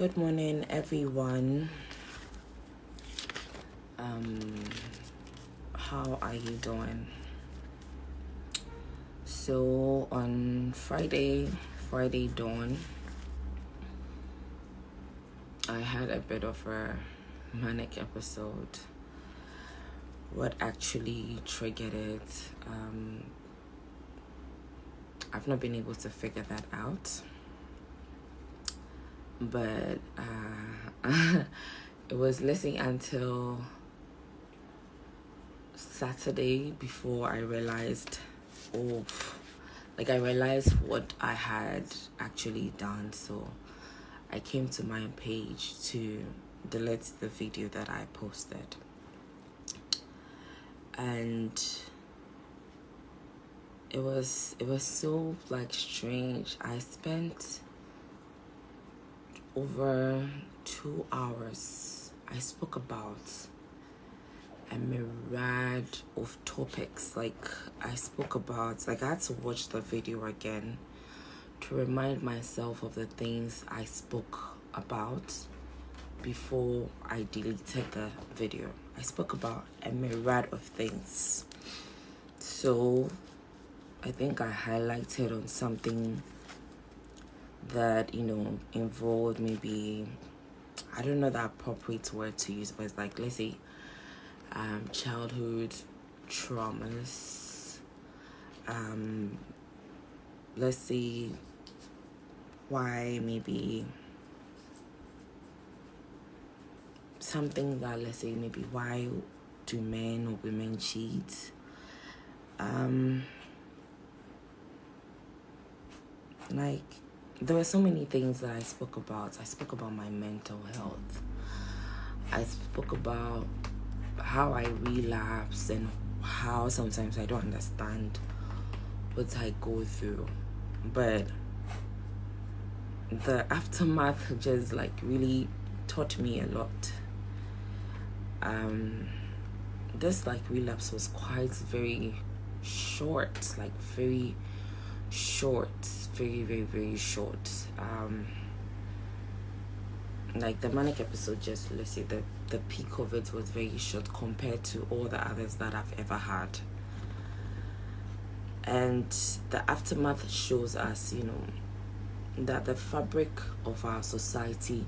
Good morning, everyone. How are you doing? So on Friday dawn, I had a bit of a manic episode. What actually triggered it? I've not been able to figure that out. But it was listening until Saturday before I realized what I had actually done. So I came to my page to delete the video that I posted. And it was so strange. I spent over 2 hours. I spoke about a myriad of topics. I had to watch the video again to remind myself of the things I spoke about before I deleted the video. I spoke about a myriad of things. So I think I highlighted on something that, involved maybe, I don't know the appropriate word to use, but it's let's say, childhood traumas. Let's see why maybe something that, let's say, maybe why do men or women cheat? There were so many things that I spoke about. I spoke about my mental health. I spoke about how I relapse and how sometimes I don't understand what I go through. But the aftermath just really taught me a lot. This relapse was very short, very short, very short. The manic episode, just let's say the peak of it was very short compared to all the others that I've ever had. And the aftermath shows us, that the fabric of our society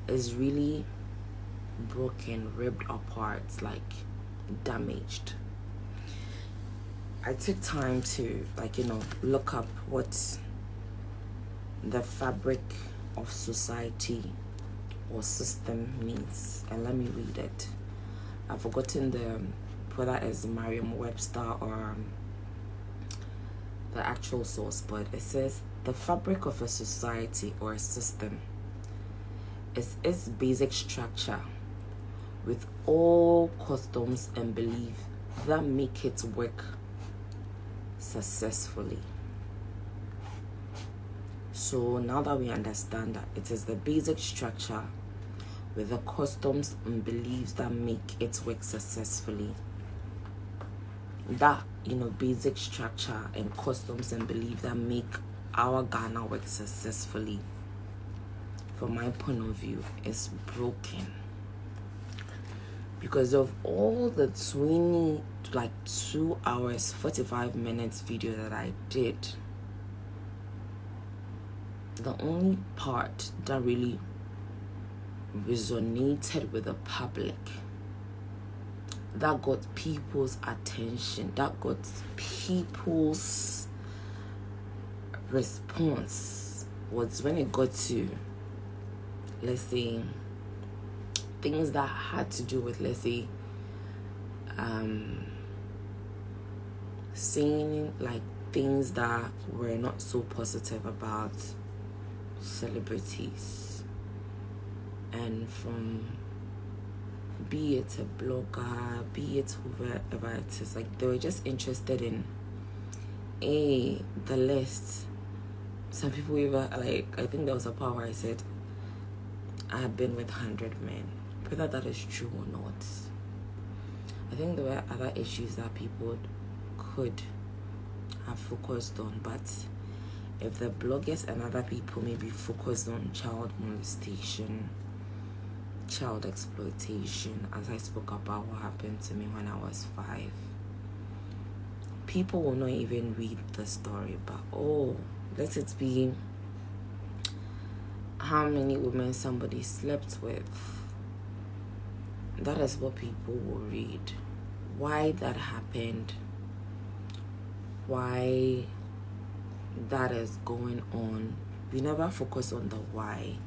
is really broken, ripped apart, damaged. I took time to look up what the fabric of society or system means, and let me read it. I've forgotten whether it's Merriam-Webster or the actual source, but it says the fabric of a society or a system is its basic structure with all customs and beliefs that make it work successfully. So now that we understand that it is the basic structure with the customs and beliefs that make it work successfully, that basic structure and customs and beliefs that make our Ghana work successfully, from my point of view, is broken. Because of all the 2 hours 45 minutes video that I did, the only part that really resonated with the public, that got people's attention, that got people's response, was when it got to, let's say, things that had to do with, let's say, saying things that were not so positive about celebrities, and from, be it a blogger, be it whoever it is, they were just interested in the list. Some people even I think there was a part where I said I have been with 100 men. Whether that is true or not, I think there were other issues that people could have focused on, but if the bloggers and other people maybe focus on child molestation, child exploitation, as I spoke about what happened to me when I was 5, people will not even read the story, but let it be how many women somebody slept with. That is what people will read. Why that happened, why that is going on. We never focus on the why.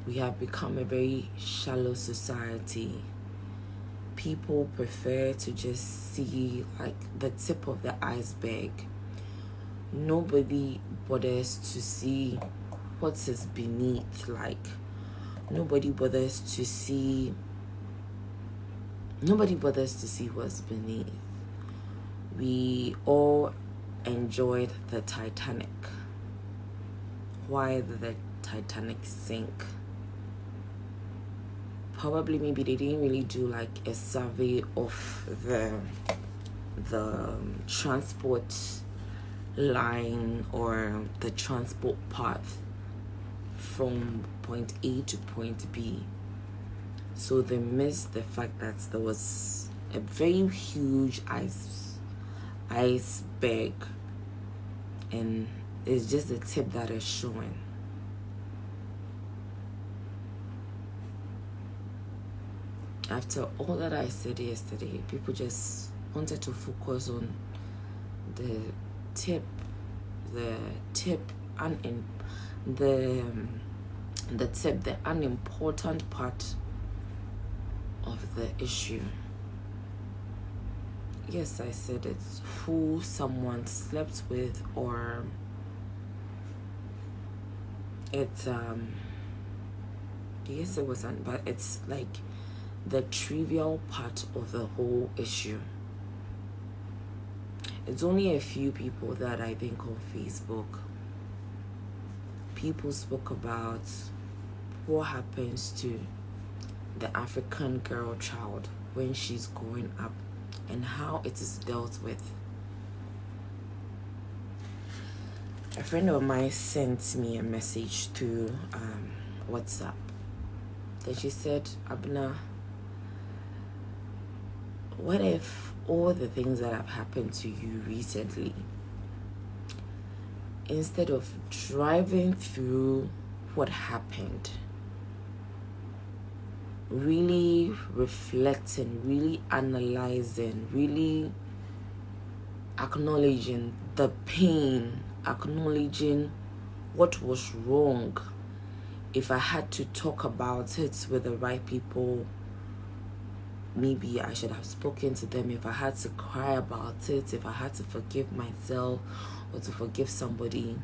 We have become a very shallow society. People prefer to just see like the tip of the iceberg. Nobody bothers to see what is beneath. Like nobody bothers to see what's beneath. We all enjoyed the Titanic. Why did the Titanic sink? Probably maybe they didn't really do like a survey of the transport line or the transport path from point A to point B. So they missed the fact that there was a very huge iceberg, and it's just the tip that is showing. After all that I said yesterday, people just wanted to focus on the tip, the unimportant part of the issue. Yes, I said it's who someone slept with, or it's yes, it wasn't, but it's like the trivial part of the whole issue. It's only a few people that I think on Facebook. People spoke about what happens to the African girl child when she's growing up and how it is dealt with. A friend of mine sent me a message through WhatsApp. Then she said, Abena, what if all the things that have happened to you recently, instead of driving through what happened, really reflecting, really analyzing, really acknowledging the pain, acknowledging what was wrong, if I had to talk about it with the right people, maybe I should have spoken to them. If I had to cry about it, if I had to forgive myself or to forgive somebody,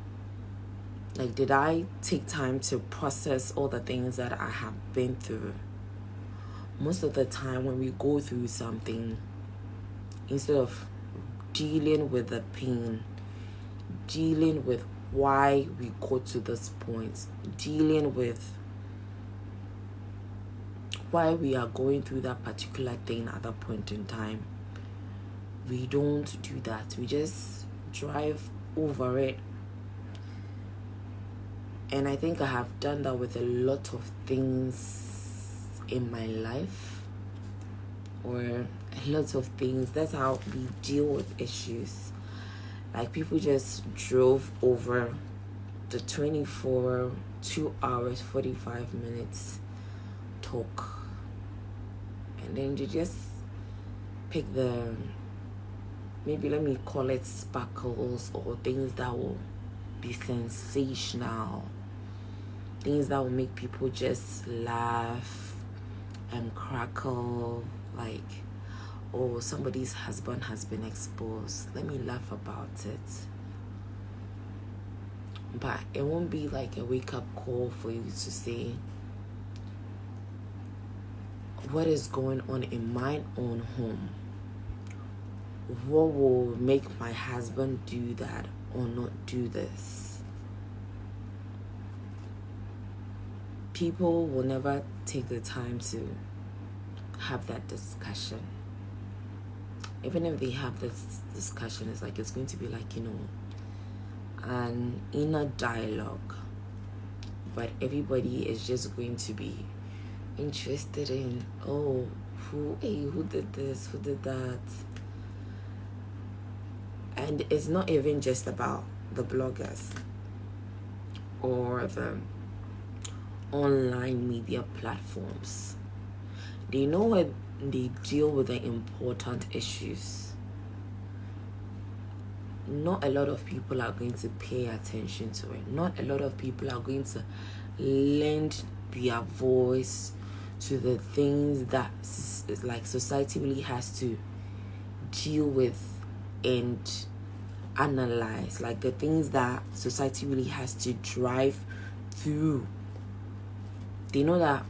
like, did I take time to process all the things that I have been through? Most of the time when we go through something, instead of dealing with the pain, dealing with why we got to this point, dealing with why we are going through that particular thing at that point in time, we don't do that. We just drive over it. And I think I have done that with a lot of things in my life, or a lot of things. That's how we deal with issues. Like, people just drove over the 2 hours 45 minutes talk, and then you just pick the, maybe let me call it sparkles, or things that will be sensational, things that will make people just laugh and crackle, like, oh, somebody's husband has been exposed, let me laugh about it. But it won't be like a wake-up call for you to say, what is going on in my own home? What will make my husband do that or not do this? People will never take the time to have that discussion. Even if they have this discussion, it's like, it's going to be like, an inner dialogue, but everybody is just going to be interested in, oh, who did this, who did that. And it's not even just about the bloggers or the online media platforms. They know when they deal with the important issues, not a lot of people are going to pay attention to it. Not a lot of people are going to lend their voice to the things that like society really has to deal with and analyze, like the things that society really has to drive through. They know that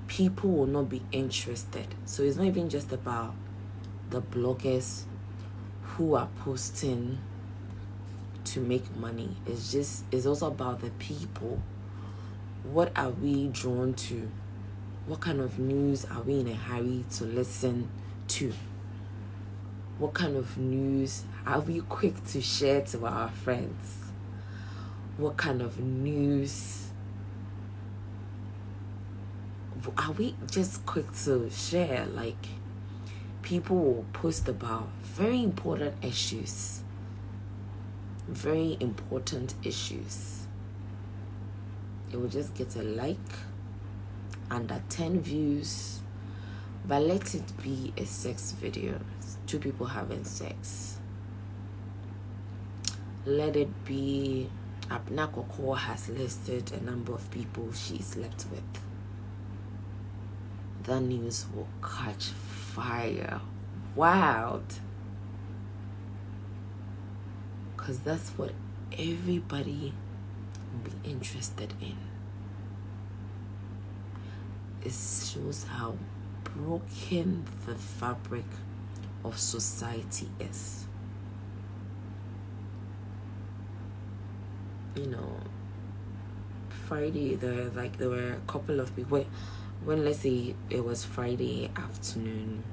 people will not be interested. So it's not even just about the bloggers who are posting to make money. It's also about the people. What are we drawn to? What kind of news are we in a hurry to listen to? What kind of news are we quick to share to our friends? What kind of news are we just quick to share? Like, people will post about very important issues. Very important issues. It will just get a like, under 10 views, but let it be a sex video. Two people having sex. Let it be Abena Korkor has listed a number of people she slept with. The news will catch fire. Wild. Because that's what everybody will be interested in. It shows how broken the fabric of society is. You know, Friday, there were a couple of people. When let's say it was Friday afternoon,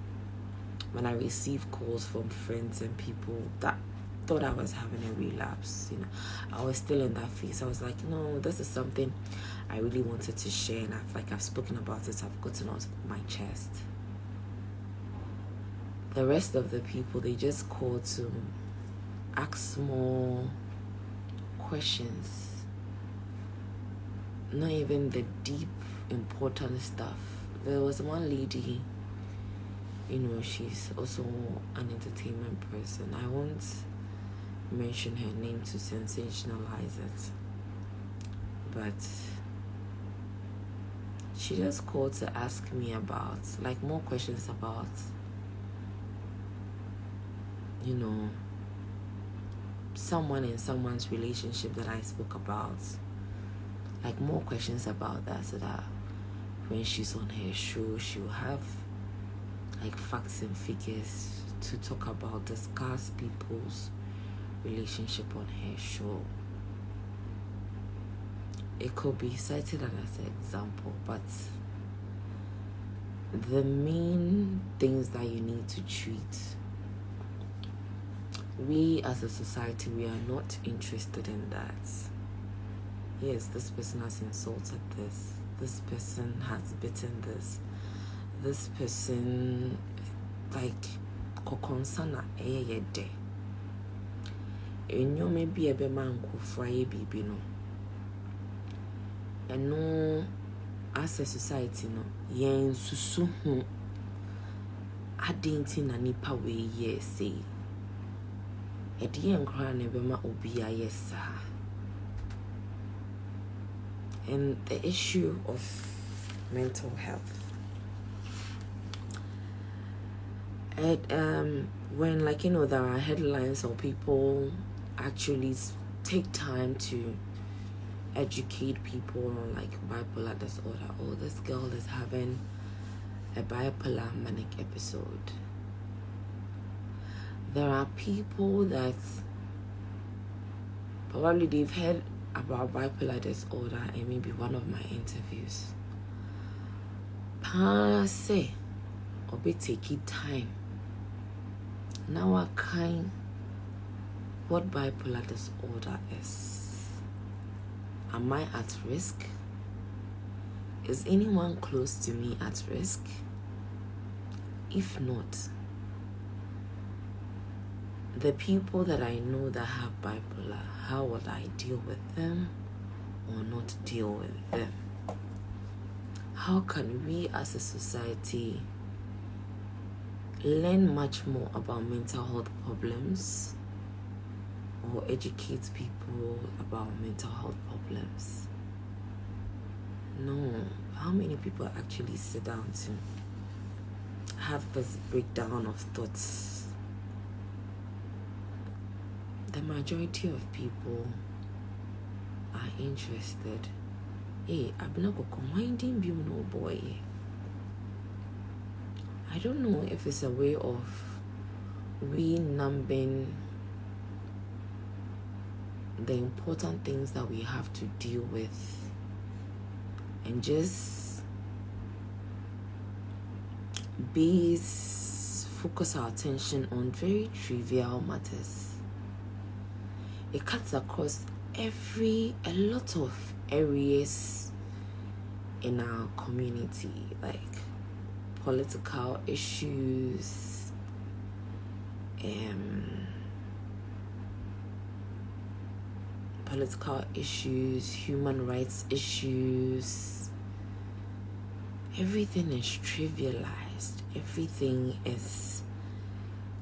when I received calls from friends and people that thought I was having a relapse, you know, I was still in that phase. I was like, no, this is something I really wanted to share, and I've spoken about it. I've gotten out my chest. The rest of the people, they just called to ask more questions. Not even the deep, important stuff. There was one lady, you know, she's also an entertainment person. I won't mention her name to sensationalize it, but she just called to ask me about, like, more questions about, you know, someone in someone's relationship that I spoke about. Like, more questions about that, so that when she's on her show, she'll have like facts and figures to talk about, discuss people's relationship on her show. It could be cited as an example, but the main things that you need to treat, we as a society, we are not interested in that. Yes, this person has insulted this person has bitten this person, like, kokonsana de enyo maybe ebe man kufraye bibi no, eno as a society no yen susu ho adenti na nipa we ye say edi enkra na ebe ma obi ayesa. And the issue of mental health. And when, like, you know, there are headlines or people actually take time to educate people on, like, bipolar disorder. Oh, this girl is having a bipolar manic episode. There are people that probably they've heard about bipolar disorder in maybe one of my interviews. Say, or be taking time. Now I kind what bipolar disorder is. Am I at risk? Is anyone close to me at risk? If not, the people that I know that have bipolar, how would I deal with them or not deal with them? How can we as a society learn much more about mental health problems or educate people about mental health problems? No. How many people actually sit down to have this breakdown of thoughts? The majority of people are interested. Hey, Abena Korkor, minding you, no boy. I don't know if it's a way of we numbing the important things that we have to deal with and just focus our attention on very trivial matters. It cuts across a lot of areas in our community, like political issues, human rights issues. Everything is trivialized. Everything is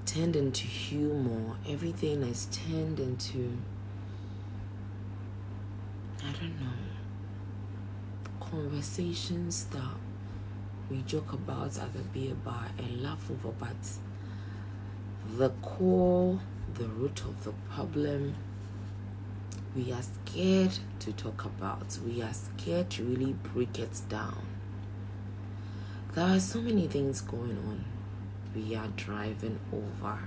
turned into humor. Everything is turned into, I don't know, conversations that we joke about at the beer bar and laugh over, but the root of the problem, we are scared to talk about. We are scared to really break it down. There are so many things going on. We are driving over.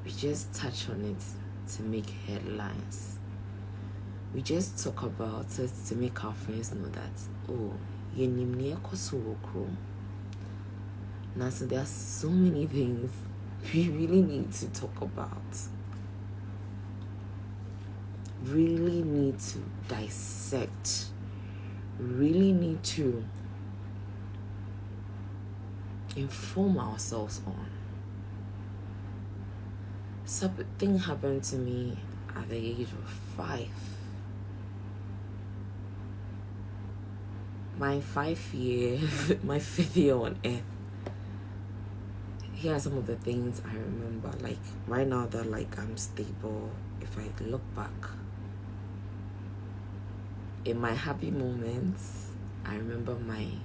We just touch on it to make headlines. We just talk about it to make our friends know that, oh, now, so there are so many things we really need to talk about. Really need to dissect. Really need to inform ourselves on. Something happened to me at the age of 5. My 5th year on earth. Here are some of the things I remember. Like right now that like I'm stable. If I look back, in my happy moments, I remember my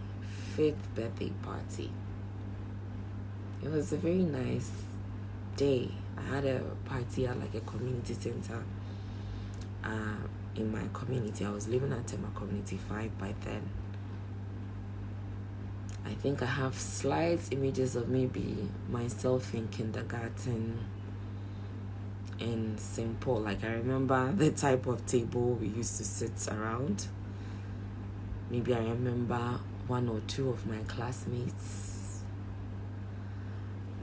5th birthday party. It was a very nice day. I had a party at like a community center in my community. I was living at my community 5 by then. I think I have slight images of maybe myself in kindergarten in St. Paul. Like I remember the type of table we used to sit around. Maybe I remember 1 or 2 of my classmates.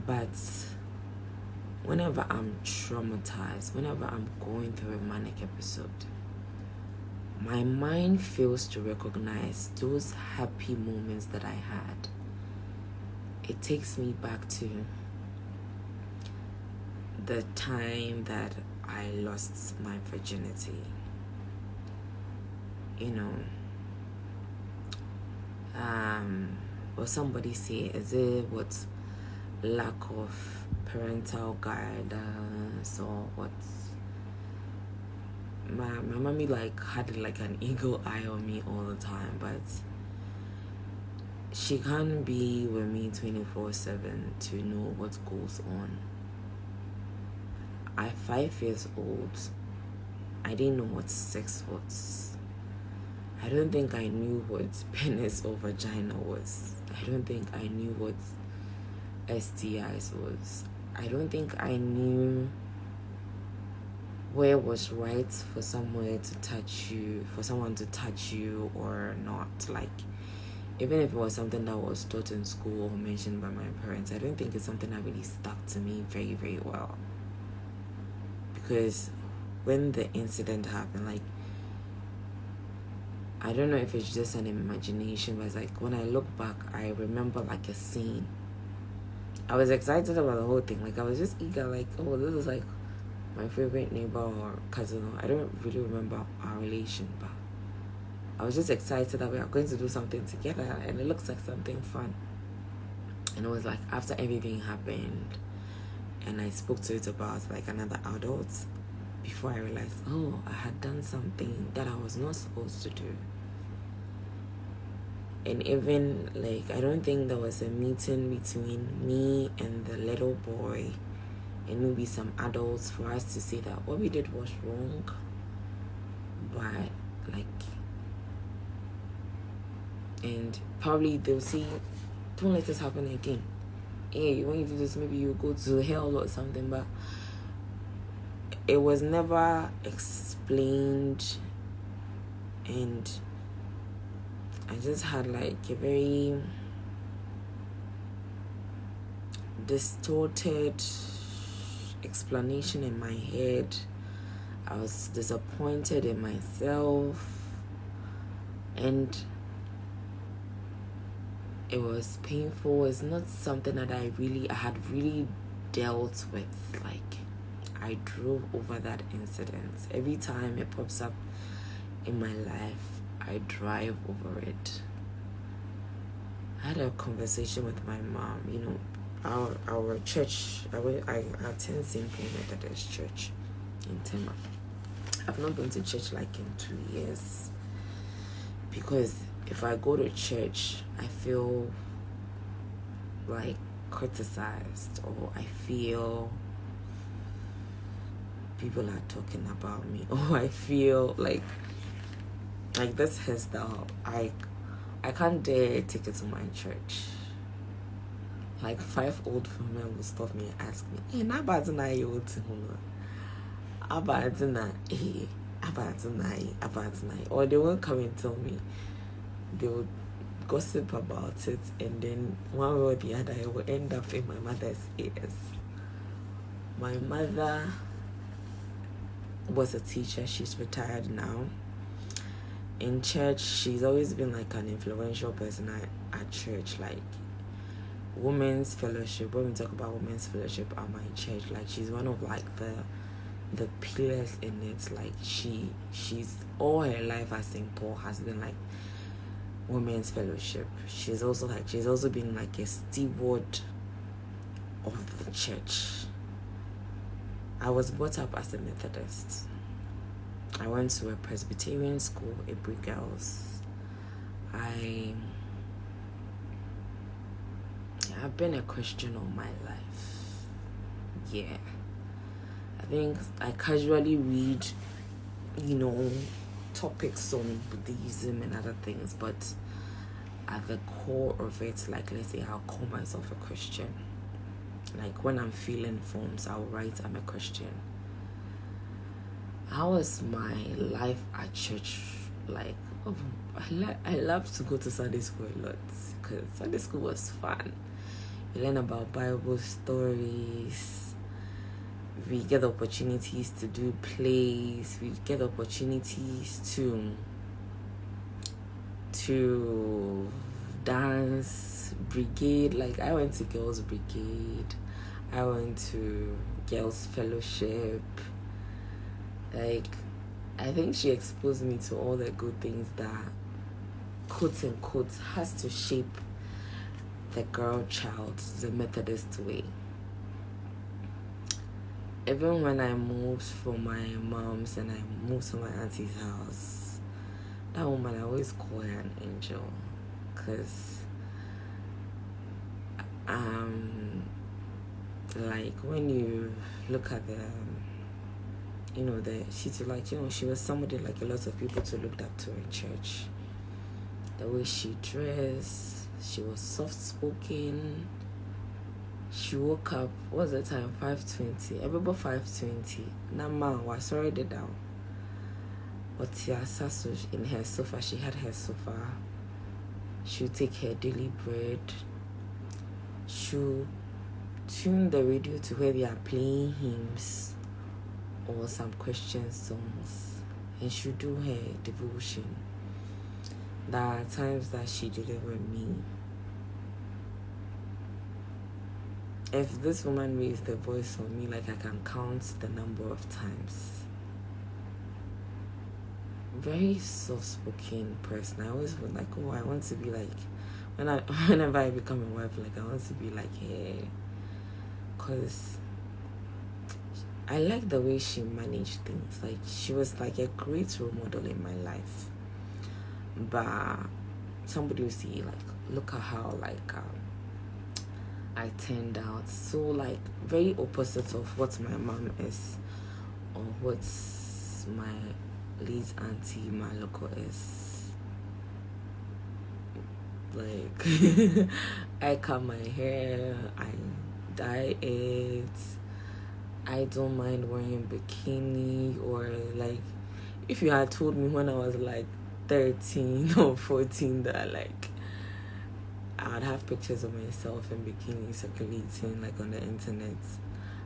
But whenever I'm traumatized, whenever I'm going through a manic episode, my mind fails to recognize those happy moments that I had. It takes me back to the time that I lost my virginity. You know, or somebody say, is it what lack of parental guidance or what? My mommy like had like an eagle eye on me all the time, but she can't be with me 24/7 to know what goes on. At 5 years old, I didn't know what sex was. I don't think I knew what penis or vagina was. I don't think I knew what STIs was. I don't think I knew where was right for someone to touch you or not. Like, even if it was something that was taught in school or mentioned by my parents, I don't think it's something that really stuck to me very, very well. because when the incident happened, like, I don't know if it's just an imagination, but it's like when I look back, I remember like a scene. I was excited about the whole thing. Like, I was just eager, like, oh, this is like my favorite neighbor or cousin. I don't really remember our relation, but I was just excited that we are going to do something together, and it looks like something fun. And it was like after everything happened, and I spoke to it about like another adult, before I realized, oh, I had done something that I was not supposed to do. And even like, I don't think there was a meeting between me and the little boy and maybe some adults for us to say that what we did was wrong. But like, and probably they'll say, don't let this happen again. Hey, when you do this, maybe you go to hell or something. But it was never explained, and I just had like a very distorted explanation in my head. I was disappointed in myself, and it was painful. It's not something that I had really dealt with. Like, I drove over that incident. Every time it pops up in my life, I drive over it. I had a conversation with my mom. You know, our church, I attend St. Paul Methodist Church in Tema. I've not been to church like in 2 years, because if I go to church, I feel like criticized, or I feel people are talking about me, or I feel like this hairstyle, I can't dare take it to my church. Like 5 old women will stop me and ask me, hey, na badina you to abadina, hey, abadina, or they won't come and tell me. They would gossip about it, and then one way or the other, it will end up in my mother's ears. My mother was a teacher. She's retired now. In church, she's always been like an influential person at church. Like, women's fellowship, when we talk about women's fellowship at my church, like, she's one of like the pillars in it. Like, she's all her life at St. Paul has been like women's fellowship. She's also been like a steward of the church. I was brought up as a Methodist. I went to a Presbyterian school, a Brick Girls. I've been a Christian all my life. Yeah. I think I casually read, topics on Buddhism and other things, but at the core of it, like, let's say I'll call myself a Christian. Like, when I'm feeling forms, I'll write I'm a Christian. How was my life at church? Like, I love to go to Sunday school a lot, because Sunday school was fun. We learn about Bible stories. We get opportunities to do plays. We get opportunities to dance, brigade. Like, I went to girls' brigade. I went to girls' fellowship. Like, I think she exposed me to all the good things that, quote unquote, has to shape the girl child the Methodist way. Even when I moved from my mom's and I moved to my auntie's house, that woman, I always call her an angel, because like, when you look at she was somebody like a lot of people to look up to in church. The way she dressed, she was soft-spoken. She woke up, what's the time? 5:20. I remember 5:20. Nama was already down. But in her sofa, she had her sofa. She would take her daily bread. She would tune the radio to where they are playing hymns or some Christian songs, and she'll do her devotion. There are times that she delivered me. If this woman raised the voice on me, like I can count the number of times. Very soft-spoken person. I always was like, oh, I want to be like, whenever I become a wife, like I want to be like her, cause I like the way she managed things. Like she was like a great role model in my life. But somebody will see like, look at how like I turned out. So like very opposite of what my mom is, or what my late auntie Maloko is. Like I cut my hair, I dye it, I don't mind wearing bikini, or like if you had told me when I was like 13 or 14 that like I'd have pictures of myself in bikini circulating like on the internet,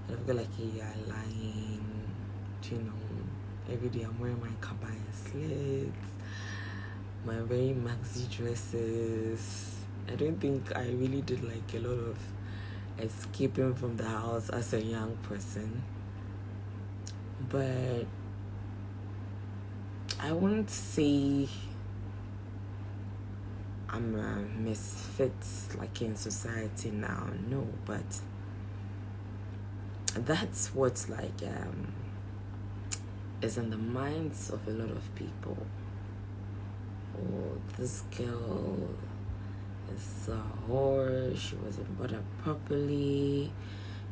I'd be like, hey, you're lying. You know, every day I'm wearing my kabai slits, my very maxi dresses. I don't think I really did like a lot of escaping from the house as a young person. But I wouldn't say I'm a misfit like in society now, no, but that's what's like is in the minds of a lot of people. Oh, this girl is a whore, she wasn't brought up properly,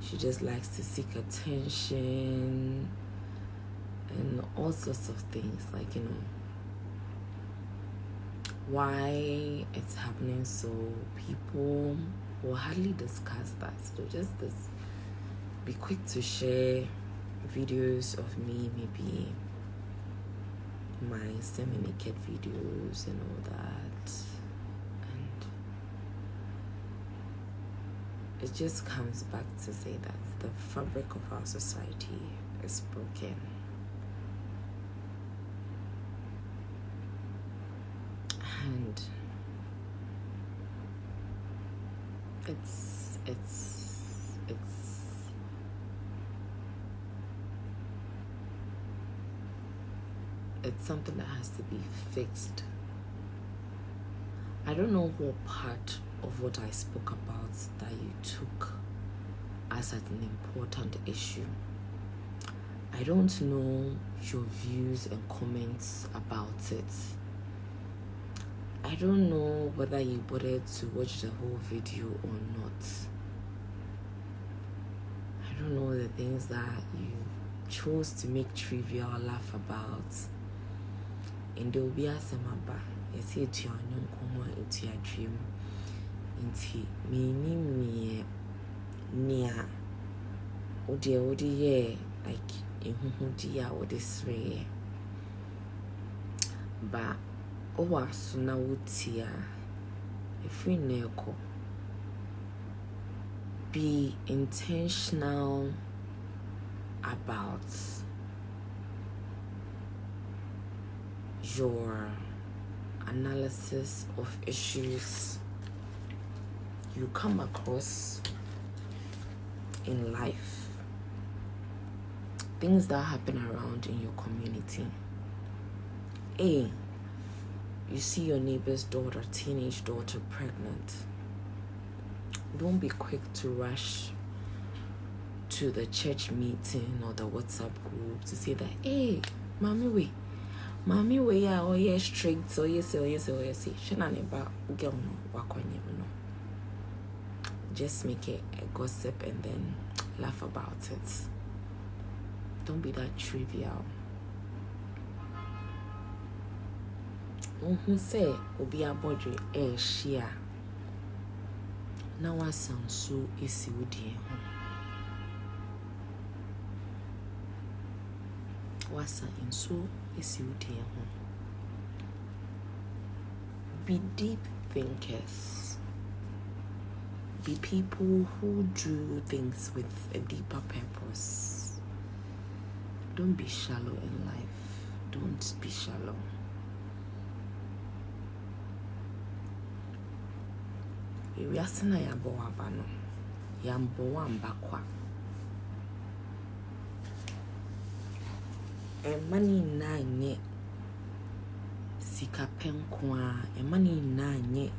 she just likes to seek attention, and all sorts of things, like, you know, why it's happening. So people will hardly discuss that. So just be quick to share videos of me, maybe my semi-naked videos and all that, and it just comes back to say that the fabric of our society is broken. And it's something that has to be fixed. I don't know what part of what I spoke about that you took as an important issue. I don't know your views and comments about it. I don't know whether you bothered to watch the whole video or not. I don't know the things that you chose to make trivial laugh about. And there will be a semaba. You see it your young kuma into your dream. Inti me near Odi ye like in dia or this way. But owa suna wutia if we neko be intentional about your analysis of issues you come across in life, things that happen around in your community. You see your neighbor's daughter, teenage daughter, pregnant. Don't be quick to rush to the church meeting or the WhatsApp group to say that, hey, mommy we yeah, oh yeah, strict, oh yes. Shana neba girl no wakonye no. Just make it a gossip and then laugh about it. Don't be that trivial. Who say obi abodre share na wasan so esi wodie ho wasan so esi wodie ho. Be deep thinkers, be people who do things with a deeper purpose. Don't be shallow in life. Don't be shallow. Yasina yabo wabano. Yambo wambakwa. Money nanye sika penkwa. Money nanye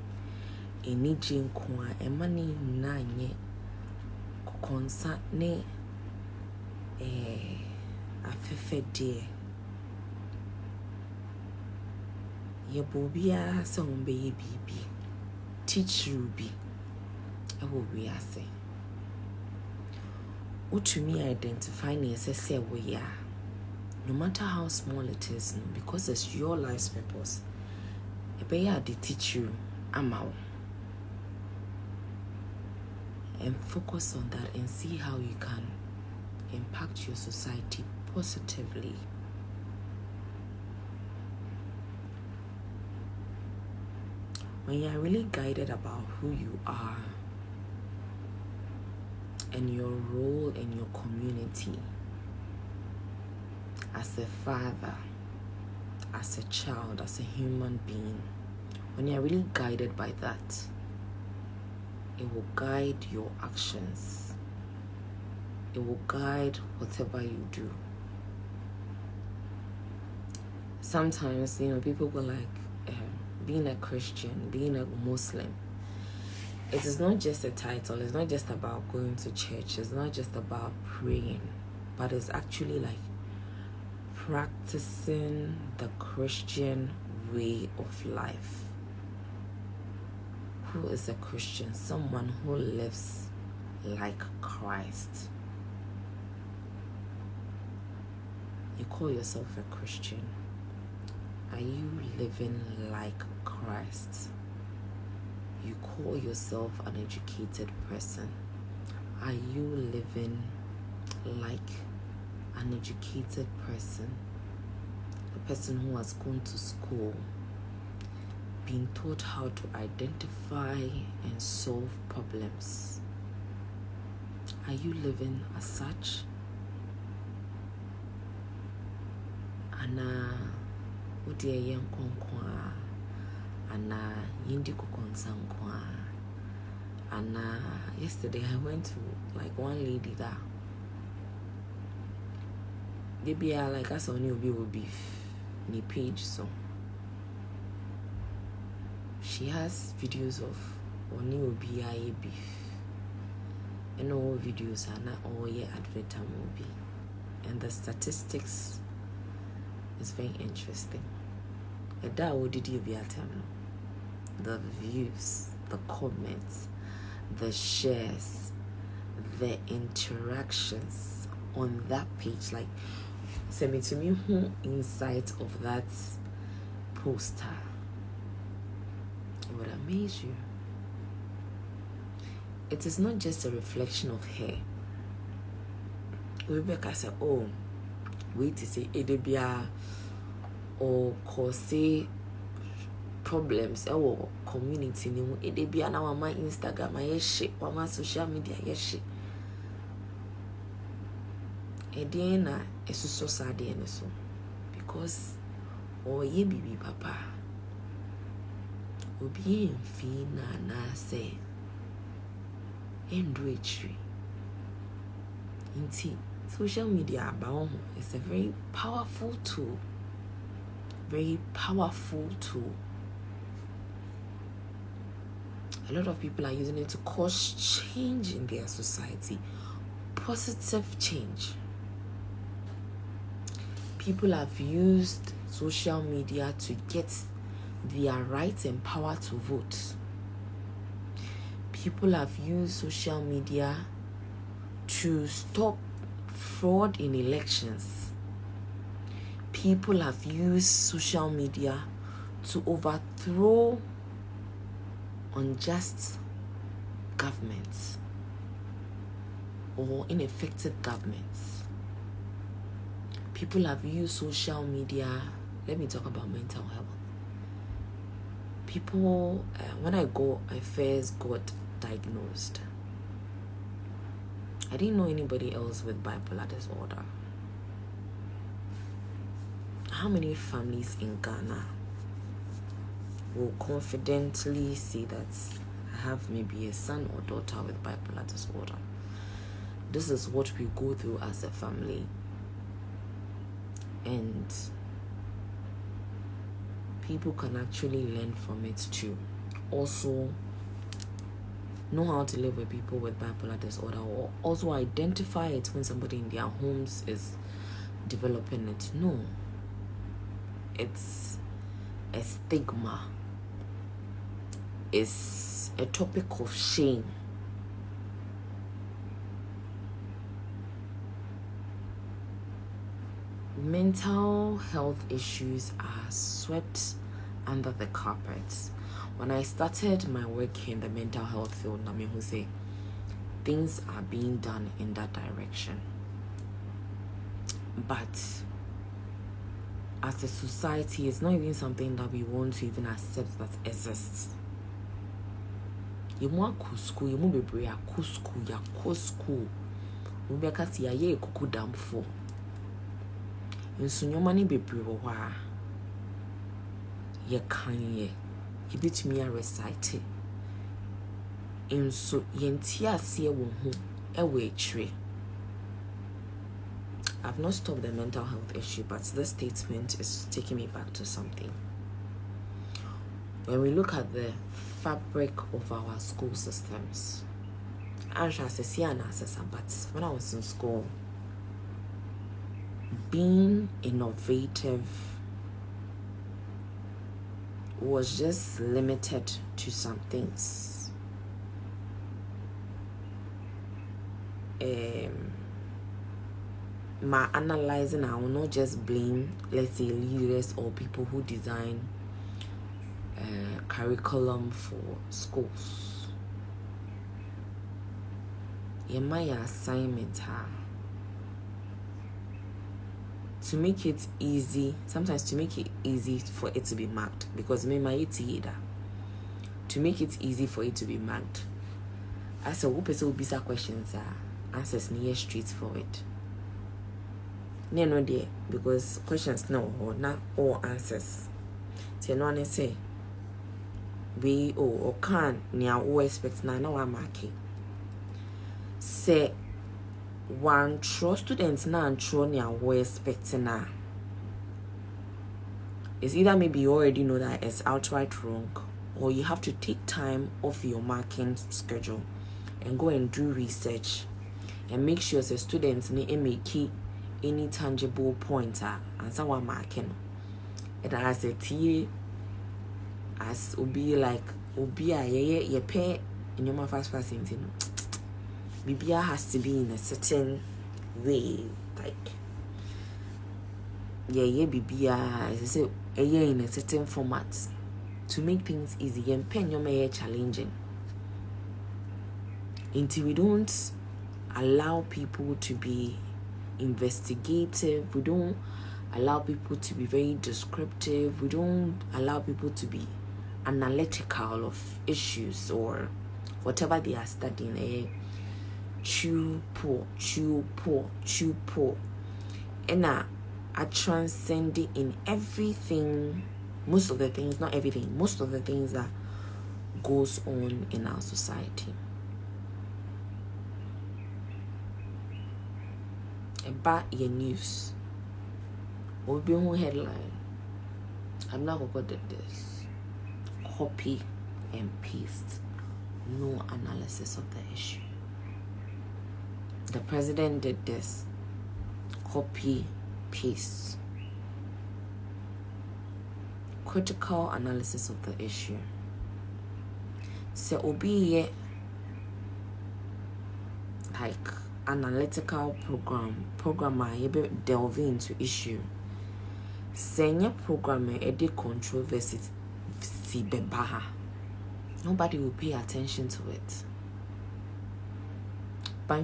eniji nkwa. Money nanye kukonsa ne afefe de. Ye bobia se umbe ye bibi. Teach Ruby. Ewo we ase. Utumi identify ne say we are. No matter how small it is, because it's your life's purpose. Ebeya they teach you amao. And focus on that and see how you can impact your society positively. When you are really guided about who you are and your role in your community, as a father, as a child, as a human being, when you are really guided by that, it will guide your actions. It will guide whatever you do. Sometimes, people go like, being a Christian, being a Muslim, it is not just a title. It's not just about going to church. It's not just about praying, but it's actually like practicing the Christian way of life. Who is a Christian? Someone who lives like Christ. You call yourself a Christian. Are you living like Christ? You call yourself an educated person. Are you living like an educated person? A person who has gone to school, being taught how to identify and solve problems. Are you living as such? Anna, what dear young conqua, Anna, Yindi Kokonsankwa. Anna, yesterday I went to like one lady that maybe I like us on new beef, ni page so. She has videos of Oni Obi beef. And all videos are not all yet advert movie. And the statistics is very interesting. And that would did you be at the views, the comments, the shares, the interactions on that page. Like send me to me who insight of that poster. It would amaze you. It is not just a reflection of her. Rebecca said, oh, wait to say Edebia or cause problems or community ni Edebia na my Instagram my shit or my social media shit. Ediana is so sad so because or ye bibi papa obi enfi na say endretry inti social media about is a very powerful tool. Very powerful tool. A lot of people are using it to cause change in their society. Positive change. People have used social media to get their rights and power to vote. People have used social media to stop fraud in elections. People have used social media to overthrow unjust governments or ineffective governments. People have used social media. Let me talk about mental health. People, when I first got diagnosed, I didn't know anybody else with bipolar disorder. how many families in Ghana will confidently say that I have maybe a son or daughter with bipolar disorder? This is what we go through as a family. And people can actually learn from it too. Also, know how to live with people with bipolar disorder, or also identify it when somebody in their homes is developing it. No, it's a stigma. It's a topic of shame. Mental health issues are swept under the carpet. When I started my work in the mental health field, say things are being done in that direction. But as a society, it's not even something that we want to even accept that exists. You want school, you move be ya school. We be kasi ya ye kuku dam for. Nso nyoma ni bebre wo ha ye kan ye bitumi a recite nso yenti ase wo ho e we etire. I've not stopped the mental health issue, but this statement is taking me back to something. When we look at the fabric of our school systems, I shall say but when I was in school, being innovative was just limited to some things. My analyzing, I will not just blame, let's say, leaders or people who design curriculum for schools. My assignment to make it easy, sometimes to make it easy for it to be marked, because to make it easy for it to be marked, as a person will be some questions answers near straightforward. No there, because questions no or not all answers. So no one say we or can near all expect na no one marking. Say one true students now and true near we expecting na. It's either maybe you already know that it's outright wrong, or you have to take time off your marking schedule and go and do research and make sure the students make any tangible pointer and someone marking. And as a TA, as be like ye pay in your fast thing. Bibia has to be in a certain way, like bibia as I say in a certain format to make things easy and pen your challenging. Until we don't allow people to be investigative, we don't allow people to be very descriptive, we don't allow people to be analytical of issues or whatever they are studying. Chew poor. And I transcend it in everything, most of the things, not everything, most of the things that goes on in our society. About your news, will be one headline. I'm not going to do this. Copy and paste. No analysis of the issue. The president did this. Copy, paste. Critical analysis of the issue. So obi like analytical programmer you be delve into issue. Senior programmer edi controversy si bebaha. Nobody will pay attention to it. But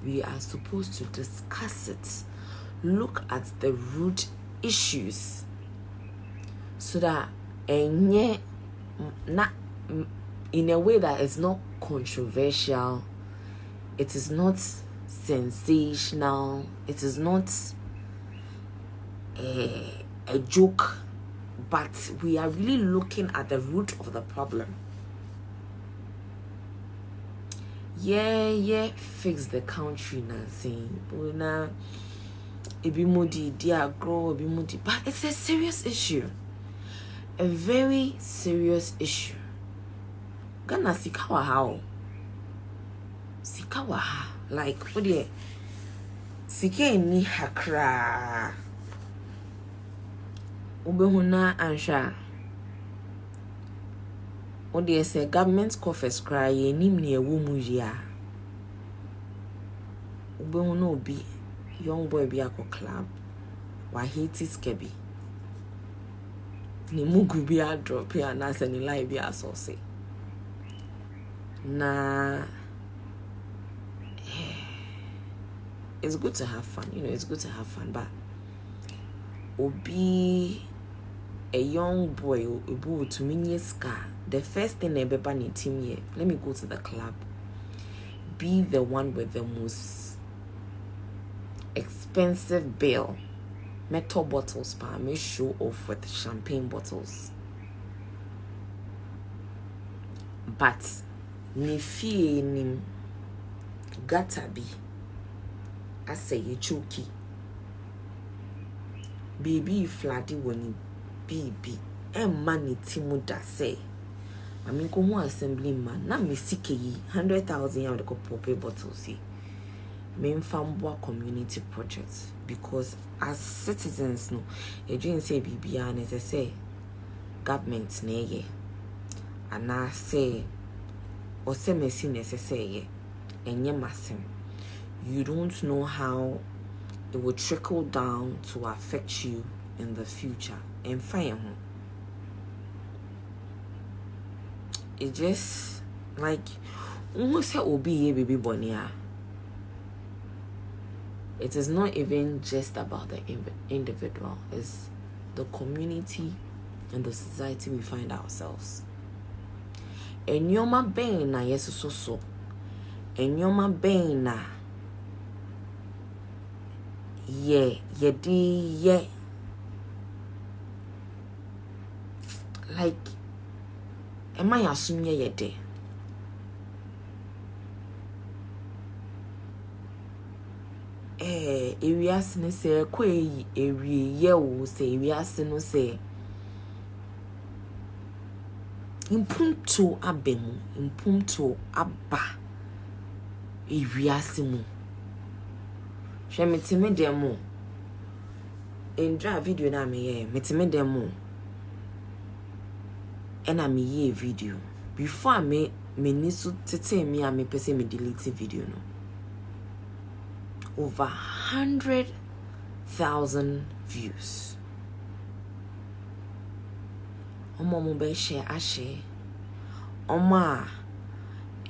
we are supposed to discuss it, look at the root issues, so that in a way that is not controversial, it is not sensational, it is not a joke, but we are really looking at the root of the problem. Yeah, fix the country now, saying, but it's a serious issue. A very serious issue. Gana sikawa how? Sikawa ha. Like, what do you? Sike ni hakra. Ubehuna ansha. What do you say? Government coffers cry. Nimni a wumuja. Ubehuna obi. Young boy be a club. Why hate is kebi. Ni mugu be a drop here and as any live be a sauce. Nah. It's good to have fun, it's good to have fun, but obi a young boy obu to mini scar. The first thing ebeba ni team here, let me go to the club. Be the one with the most expensive bill. Metal bottles, may show off with champagne bottles. But ni fie ni gata bi. I say you choky. Baby flatty when baby and money timuda say. I mean go one assembly man, na me sike yi 100,000 of the pop bottles see. Main Famboa community projects, because as citizens no, a dream say baby and as I say government ne and I say or say messy necessary and ye massem. You don't know how it will trickle down to affect you in the future. And fine, it just like almost say obi baby bonia. It is not even just about the individual, it's the community and the society we find ourselves. And yoma ben na yes so. And yoma ben na yeah. Like, am I assuming ye de? Areas ne say kwe area ye wo say areas no say impunto abemu impunto abba areas mu. She metime demo in drive video na me metime demo and I me video before me nisu tete me a me pese me delete video no over 100,000 views. Omo mo be share a share oma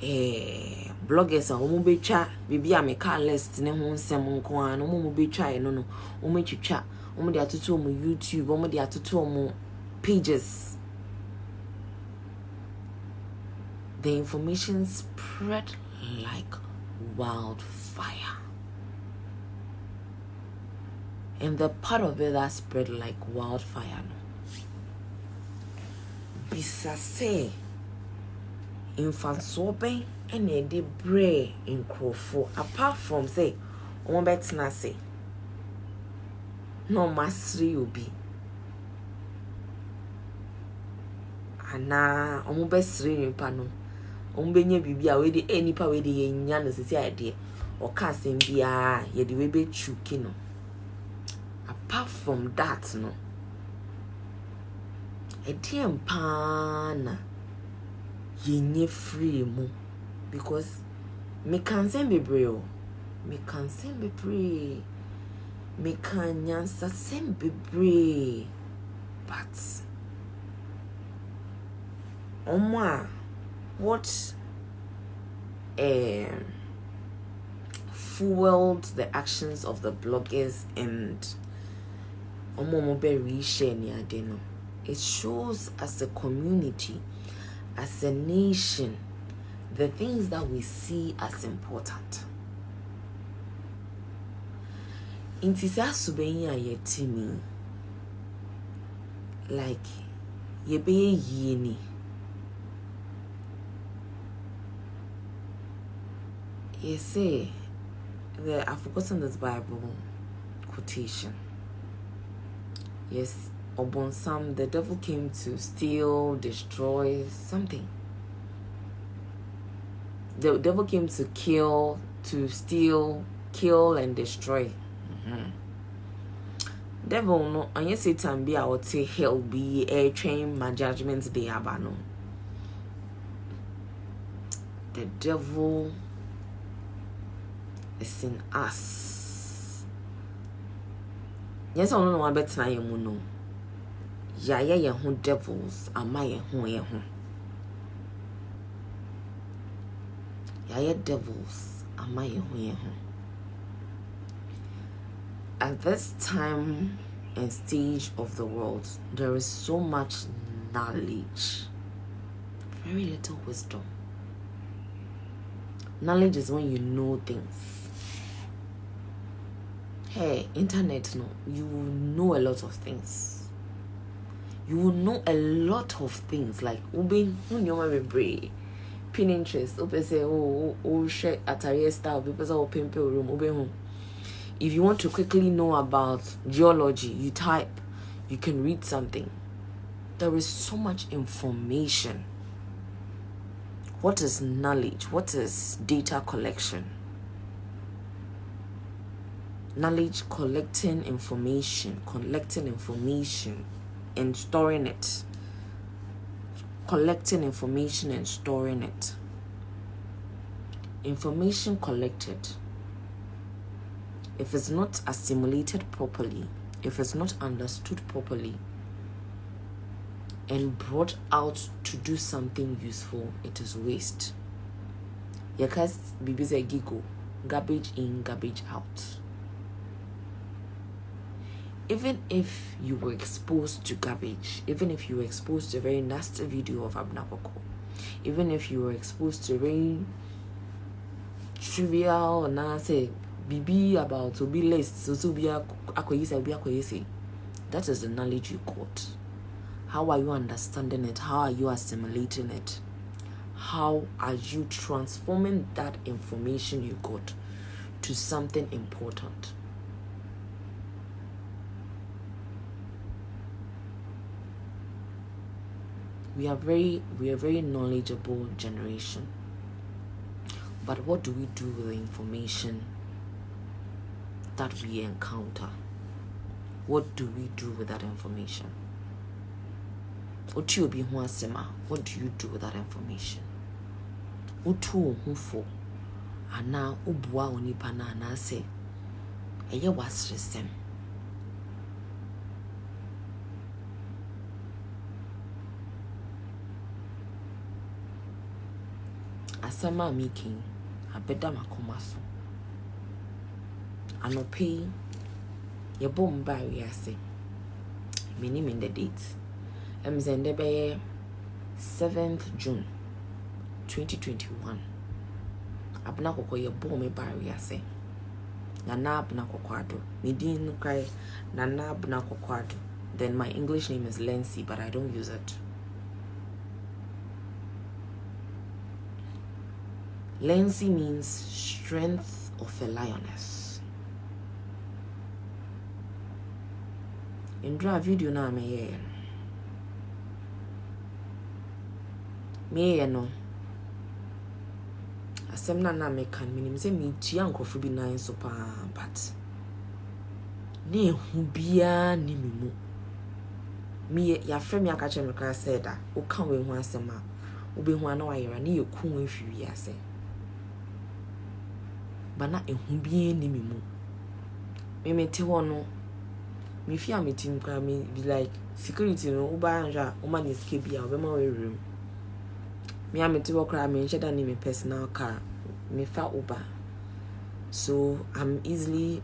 bloggers a omo be twa bibi a me car list ne ho nsem nko an omo mo be twa no omo twitwa omo de atoto omo YouTube omo de atoto omo pages. The information spread like wildfire. And the part of it that spread like wildfire no bisase infansobe and a de bray in crowfo apart from say omo betna say no masri obi ana omo besri nipa no omo benye bibia we de enipa we de yenya no sisi ade o ka asem bia ye de we be chuki no. Apart from that no etiem pana yenye free mu because me can send be brave me can send be brave me can nyansa send be brave but what fueled the actions of the bloggers and it shows as a community, as a nation, the things that we see as important. Intisa subenya yetimi like ye be yini. You say I've forgotten this Bible quotation. Yes, upon some the devil came to steal, destroy something. The devil came to kill, to steal, kill and destroy. Devil no, and yes, Satan be out say hell be a train my judgments day abano. The devil is in us. Yes, I don't know about tonight. You know, ya who devils am I who ya who. Ya devils am I who ya who. At this time and stage of the world, there is so much knowledge, very little wisdom. Knowledge is when you know things. Hey, internet, no, you will know a lot of things. You will know a lot of things like Pinterest. Open say share atari style. People say open room. If you want to quickly know about geology, you type. You can read something. There is so much information. What is knowledge? What is data collection? Knowledge, collecting information and storing it. Collecting information and storing it. Information collected, if it's not assimilated properly, if it's not understood properly, and brought out to do something useful, it is waste. Yakas bibis a gigo, garbage in, garbage out. Even if you were exposed to garbage, even if you were exposed to a very nasty video of Abena Korkor, even if you were exposed to a very trivial and I say bibi about to be list, so be akoyese, that is the knowledge you got. How are you understanding it? How are you assimilating it? How are you transforming that information you got to something important? We are very knowledgeable generation. But what do we do with the information that we encounter? What do we do with that information? What do you do with that information? Ana ubua onipa na ana se eye wasresem. Asama making abeda makoma so anope ye bomba we ase minim in the date emzende be 7th June 2021 Abena Korkor ye bom ba we ase Nana Abena Korkor ado medin cry Nana Abena Korkor ado. Then my English name is Lency, but I don't use it. Lency means strength of a lioness. In draw video na me no asem na me kan minim se me tua nkofo bi nan so pa but ne hu bia ni mimu me ya frem ya ka che me ka said da o kan we hu asem a o be hu ana wa yera ne yeku afi ase bana ehu bia ni mimu me te wono me fi am team ka me be like security no uba anja o man escape bia o be ma we room me am te work me sheda ni me personal car me fa Uber, so I'm easily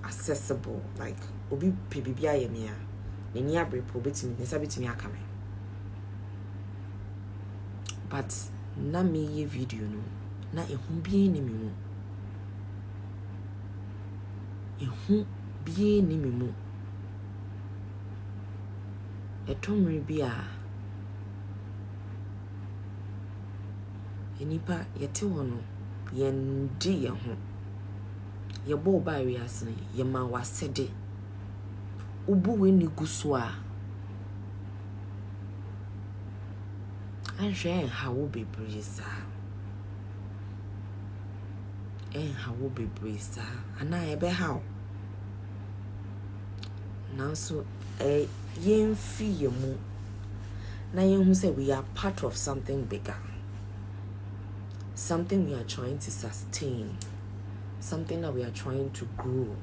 accessible. Like obi pebibia ye me a ni abrepo betimi nesa betimi aka me, but na me ye video no na ehu bie ni me mu ehu bie ni me mu etomri bia enipa yete wono yendi ye ho ye bo ba wiase ye ma wasede ubu we ni guso a anhwe ha wo bebreza ha wo bebreza ana ebe how now so yen fi ye mu na yen hu say we are part of something bigger, something we are trying to sustain, something that we are trying to grow,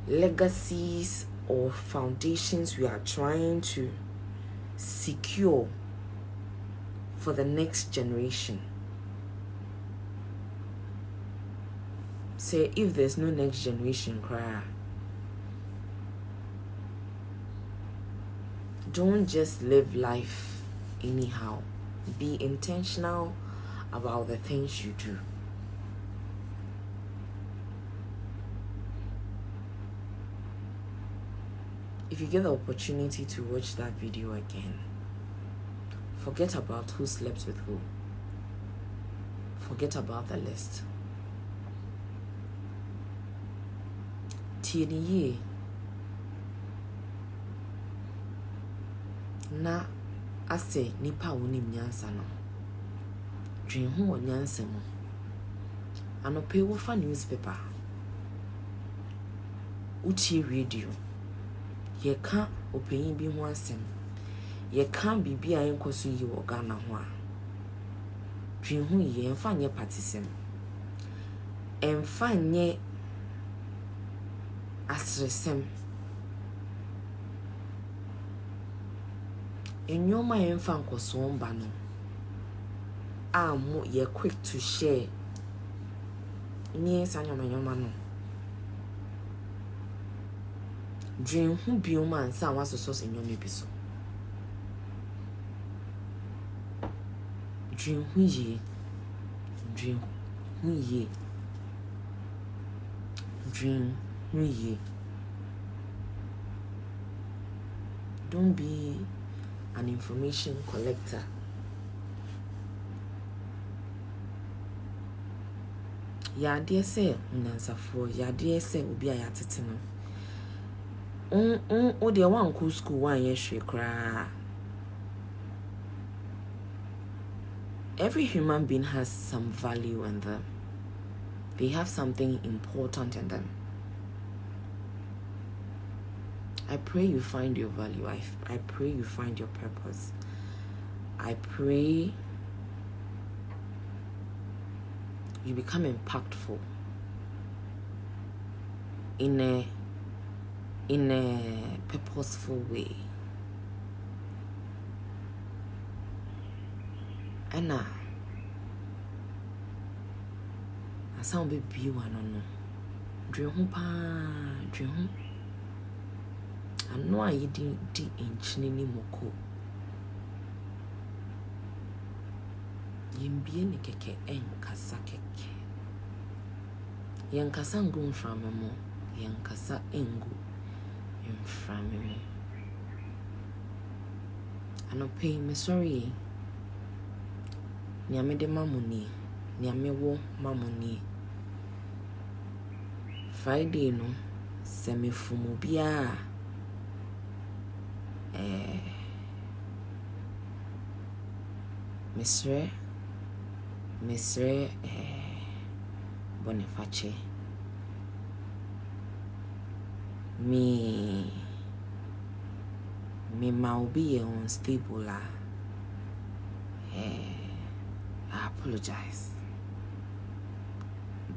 legacies or foundations we are trying to secure for the next generation. Say if there's no next generation, cry. Don't just live life anyhow. Be intentional about the things you do. If you get the opportunity to watch that video again, forget about who slept with who. Forget about the list. Tieniye na ase nipa wonim nyansa no. Dwen ho nyansa mu. Anope wo fa newspaper. Uti radio. Ye ka openyin bi ho asem. Ye ka bibi a enkoso yi wo Ghana ho a. Dwen ho ye emfa nye patisem. Emfa nye asresem. Enyoma emfa nkoso mba no. Mo ye quick to share. Ni sanyoma no. Dream who be a man, some was a source in your episode. Dream who ye, dream who ye, dream who ye. Don't be an information collector. Ya dear say, unanswer for ya dear say will be a yatitino. Oh, dear one cool school 1 year she cry. Every human being has some value in them. They have something important in them. I pray you find your value. I pray you find your purpose. I pray you become impactful in a purposeful way. Anna, I sound baby one no. Dream pa, dream. I know I didn't di inchnini moko. Yimbie ni keke enkasa keke. Yankasa ngu mframemo, yankasa engu mframemo. Anope me sorry. Nyame de mamuni, nyame wo mamuni. Friday no, se me fumu bia. Mesre Boniface. Me mau be unstable. I apologize.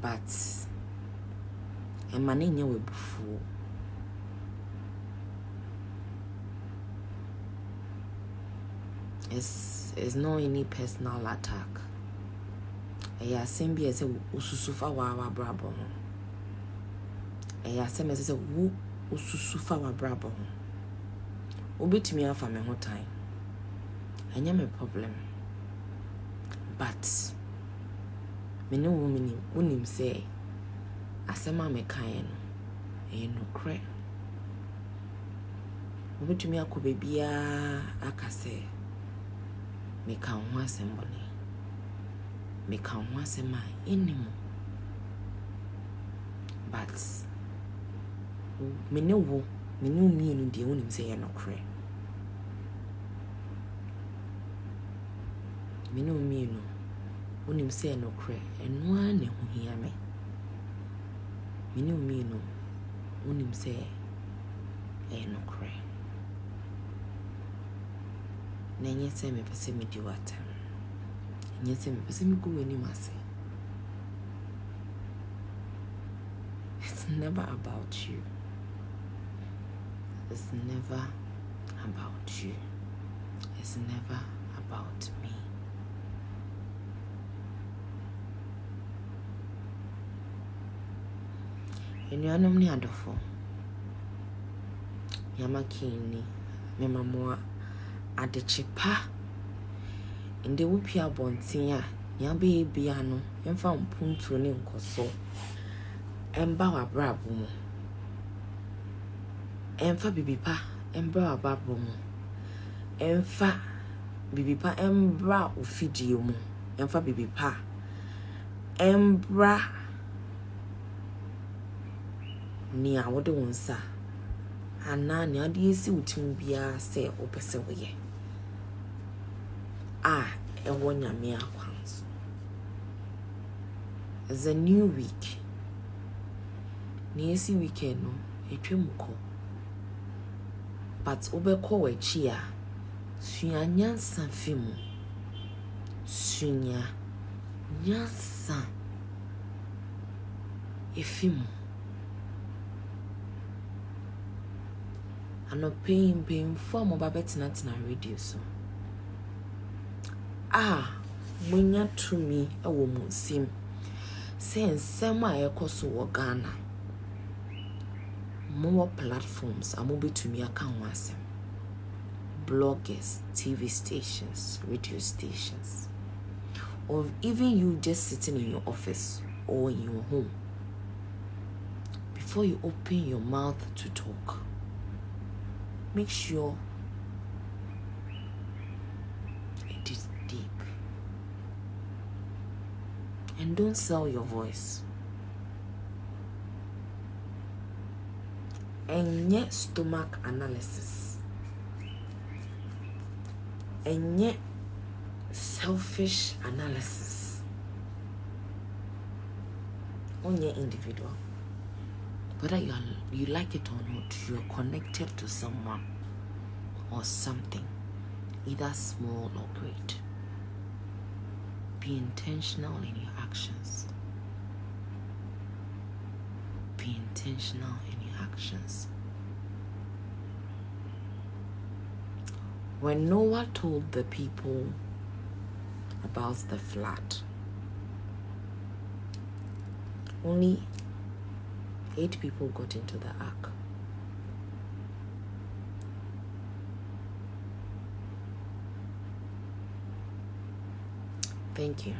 But I'm managing with before. It's not any personal attack. I same be as a ususufa wa brabo. I same as a woo ususufa wa brabo. Obit me off my whole time. I am a problem. But me no woman unim say asema me kayen no cre. obetumi akọ bebia akase me kan ho asembone me kan ho asema enimo but me ne wo me no mienu de wonim se ye nokre me no mienu wonim se ye nokre eno a ne ho hia me no mienu wonim se ye nokre na nye se me pese me di watam nye se me pese me go ani mase. It's never about you. It's never about you. It's never about me. Enuanom ni adofo. Yamakini me mamoa adechepa inde wupia bontin a yabe bia no emfa mpuntu ne nkoso emba wabrabo mu emfa bibipa emba wabrabo mu emfa bibipa embra ofidie mu emfa bibipa embra ni awode wonsa ana ni ade esi utim bia se opese woye ewo nyame akwanso. It's a new week. Ni esi weekend no etwemuko. But obeko wachi a sua nyansa fimu. Sunya nyansa efimu. Ano pain for mo babetina radio so. Munya tumi ewo musim. Nsɛm a ekoso wo Ghana. More platforms amobetumi aka ho asɛm. Bloggers, TV stations, radio stations. Or even you just sitting in your office or in your home. Before you open your mouth to talk, make sure it is deep. And don't sell your voice. And yet stomach analysis. And yet selfish analysis. On your individual. Whether you like it or not, you're connected to someone or something, either small or great. Be intentional in your actions. Be intentional in your actions. When Noah told the people about the flood, only 8 people got into the ark. Thank you.